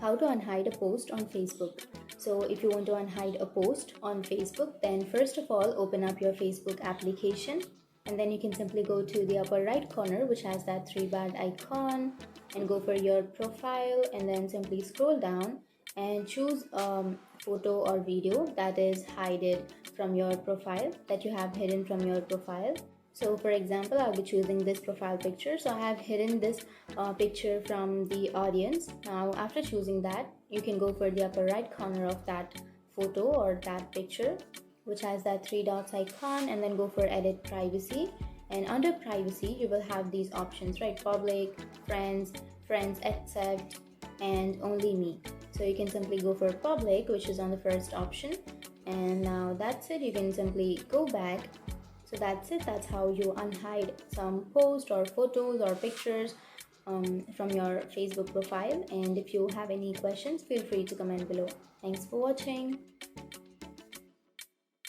How to unhide a post on Facebook. So if you want to unhide a post on Facebook, then first of all open up your Facebook application, and then you can simply go to the upper right corner which has that three-bar icon, and go for your profile, and then simply scroll down and choose photo or video that is hidden from your profile, that you have hidden from your profile. So for example, I'll be choosing this profile picture. So I have hidden this picture from the audience. Now after choosing that, you can go for the upper right corner of that photo or that picture which has that three dots icon, and then go for edit privacy. And under privacy you will have these options, right? Public, friends accept, and only me. So you can simply go for public, which is on the first option, and now that's it. You can simply go back. So that's it. That's how you unhide some posts or photos or pictures from your Facebook profile. And if you have any questions, feel free to comment below. Thanks for watching.